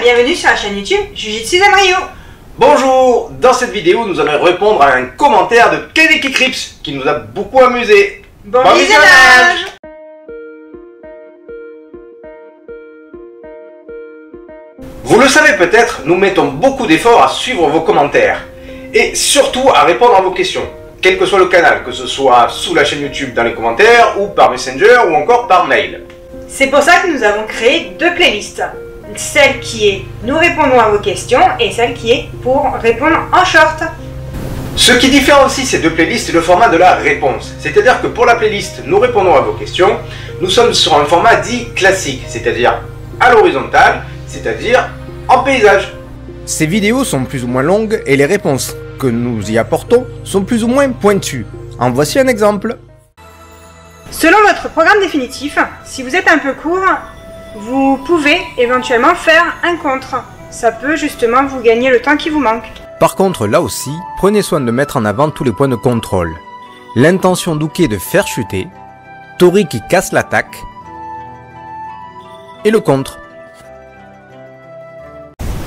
bienvenue sur la chaîne YouTube Jujitsu Zenryu. Bonjour, dans cette vidéo nous allons répondre à un commentaire de Keneki Crips qui nous a beaucoup amusé. Bon visionnage. Vous le savez peut-être, nous mettons beaucoup d'efforts à suivre vos commentaires et surtout à répondre à vos questions, quel que soit le canal, que ce soit sous la chaîne YouTube dans les commentaires ou par Messenger ou encore par mail. C'est pour ça que nous avons créé deux playlists. Celle qui est « Nous répondons à vos questions » et celle qui est « Pour répondre en short ». Ce qui diffère aussi ces deux playlists, c'est le format de la réponse. C'est-à-dire que pour la playlist « Nous répondons à vos questions », nous sommes sur un format dit classique, c'est-à-dire à l'horizontale, c'est-à-dire en paysage. Ces vidéos sont plus ou moins longues et les réponses que nous y apportons sont plus ou moins pointues. En voici un exemple. Selon votre programme définitif, si vous êtes un peu court, vous pouvez éventuellement faire un contre. Ça peut justement vous gagner le temps qui vous manque. Par contre, là aussi, prenez soin de mettre en avant tous les points de contrôle. L'intention d'Uke de faire chuter, Tori qui casse l'attaque, et le contre.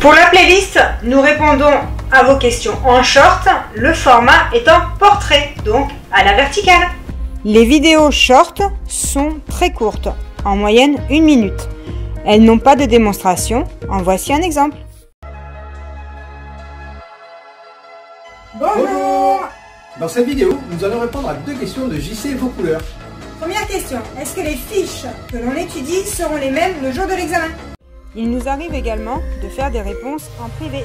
Pour la playlist, nous répondons à vos questions en short, le format est en portrait, donc à la verticale. Les vidéos short sont très courtes, en moyenne 1 minute. Elles n'ont pas de démonstration, en voici un exemple. Bonjour. Dans cette vidéo, nous allons répondre à deux questions de JC Vaucouleurs. Première question, est-ce que les fiches que l'on étudie seront les mêmes le jour de l'examen? Il nous arrive également de faire des réponses en privé.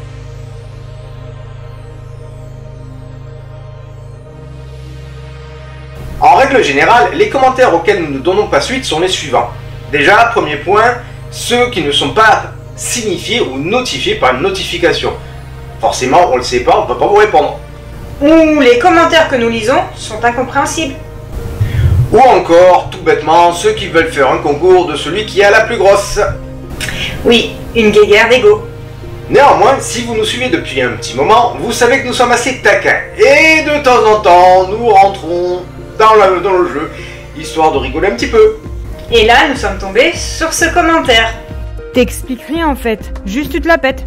En règle générale, les commentaires auxquels nous ne donnons pas suite sont les suivants. Déjà, premier point, ceux qui ne sont pas signifiés ou notifiés par une notification. Forcément, on ne le sait pas, on ne peut pas vous répondre. Ou les commentaires que nous lisons sont incompréhensibles. Ou encore, tout bêtement, ceux qui veulent faire un concours de celui qui a la plus grosse. Oui, une guéguerre d'ego. Néanmoins, si vous nous suivez depuis un petit moment, vous savez que nous sommes assez taquins. Et de temps en temps, nous rentrons dans le jeu, histoire de rigoler un petit peu. Et là, nous sommes tombés sur ce commentaire. T'expliques rien en fait, juste tu te la pètes.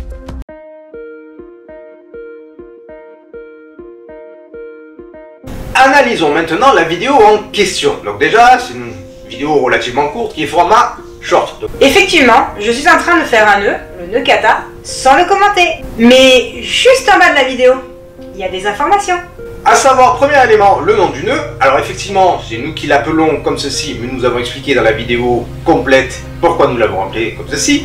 Analysons maintenant la vidéo en question. Donc déjà, c'est une vidéo relativement courte qui est format short. Effectivement, je suis en train de faire un nœud, le nœud kata, sans le commenter. Mais juste en bas de la vidéo, il y a des informations. À savoir, premier élément, le nom du nœud. Alors effectivement, c'est nous qui l'appelons comme ceci, mais nous avons expliqué dans la vidéo complète pourquoi nous l'avons appelé comme ceci.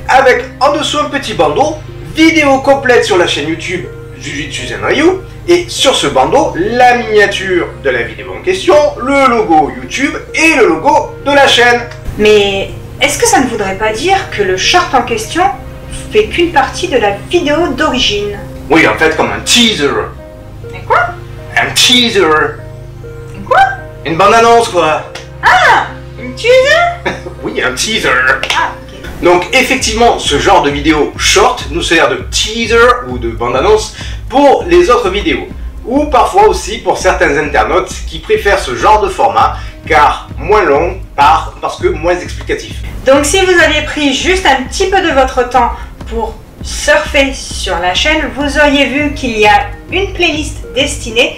Avec en dessous un petit bandeau, vidéo complète sur la chaîne YouTube Jujitsu Zenryu. Et sur ce bandeau, la miniature de la vidéo en question, le logo YouTube et le logo de la chaîne. Mais est-ce que ça ne voudrait pas dire que le short en question fait qu'une partie de la vidéo d'origine? Oui, en fait, comme un teaser. Mais quoi? Un teaser. Quoi? Une bande-annonce, quoi. Ah! Une teaser? Oui, un teaser. Ah, ok. Donc, effectivement, ce genre de vidéo short nous sert de teaser ou de bande-annonce pour les autres vidéos. Ou parfois aussi pour certains internautes qui préfèrent ce genre de format car moins long parce que moins explicatif. Donc si vous aviez pris juste un petit peu de votre temps pour surfer sur la chaîne, vous auriez vu qu'il y a une playlist destinée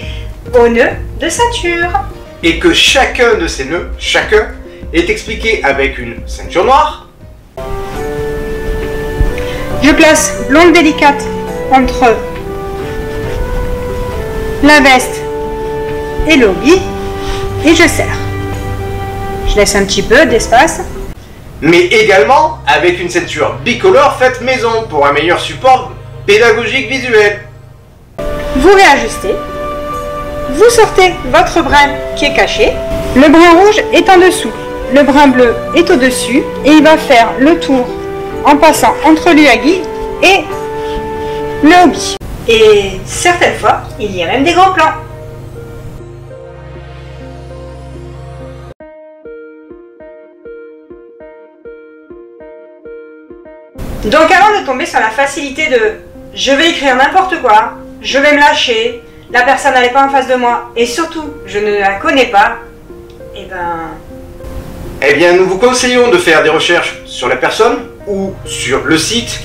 aux nœuds de ceinture. Et que chacun de ces nœuds, chacun, est expliqué avec une ceinture noire. Je place blonde délicate entre la veste et l'obi et je serre. Je laisse un petit peu d'espace. Mais également avec une ceinture bicolore faite maison pour un meilleur support pédagogique visuel. Vous réajustez. Vous sortez votre brin qui est caché. Le brin rouge est en dessous. Le brin bleu est au-dessus. Et il va faire le tour en passant entre l'uagi et le obi. Et certaines fois, il y a même des grands plans. Donc avant de tomber sur la facilité de « je vais écrire n'importe quoi, je vais me lâcher, la personne n'est pas en face de moi, et surtout, je ne la connais pas », eh bien, nous vous conseillons de faire des recherches sur la personne ou sur le site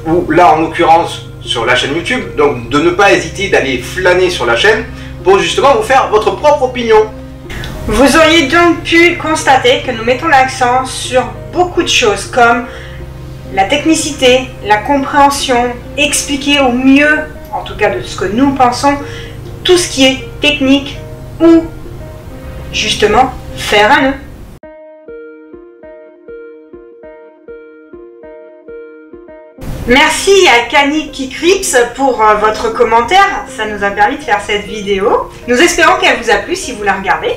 ou là en l'occurrence sur la chaîne YouTube, donc de ne pas hésiter d'aller flâner sur la chaîne pour justement vous faire votre propre opinion. Vous auriez donc pu constater que nous mettons l'accent sur beaucoup de choses comme la technicité, la compréhension, expliquer au mieux, en tout cas de ce que nous pensons, tout ce qui est technique ou justement faire un nœud. Merci à Cani Kikrips pour votre commentaire, ça nous a permis de faire cette vidéo. Nous espérons qu'elle vous a plu si vous la regardez.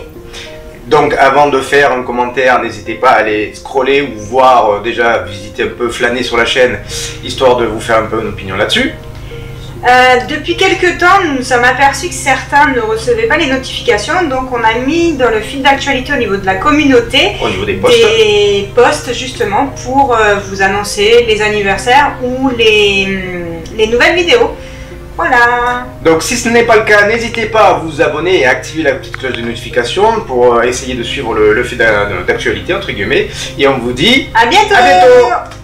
Donc avant de faire un commentaire, n'hésitez pas à aller scroller ou voir, déjà visiter un peu, flâner sur la chaîne, histoire de vous faire un peu une opinion là-dessus. Depuis quelques temps, nous nous sommes aperçus que certains ne recevaient pas les notifications, donc on a mis dans le fil d'actualité au niveau de la communauté Au niveau des posts. des posts justement pour vous annoncer les anniversaires ou les nouvelles vidéos. Voilà. Donc si ce n'est pas le cas, n'hésitez pas à vous abonner et à activer la petite cloche de notification pour essayer de suivre le fil d'actualité entre guillemets. Et on vous dit À bientôt. À bientôt.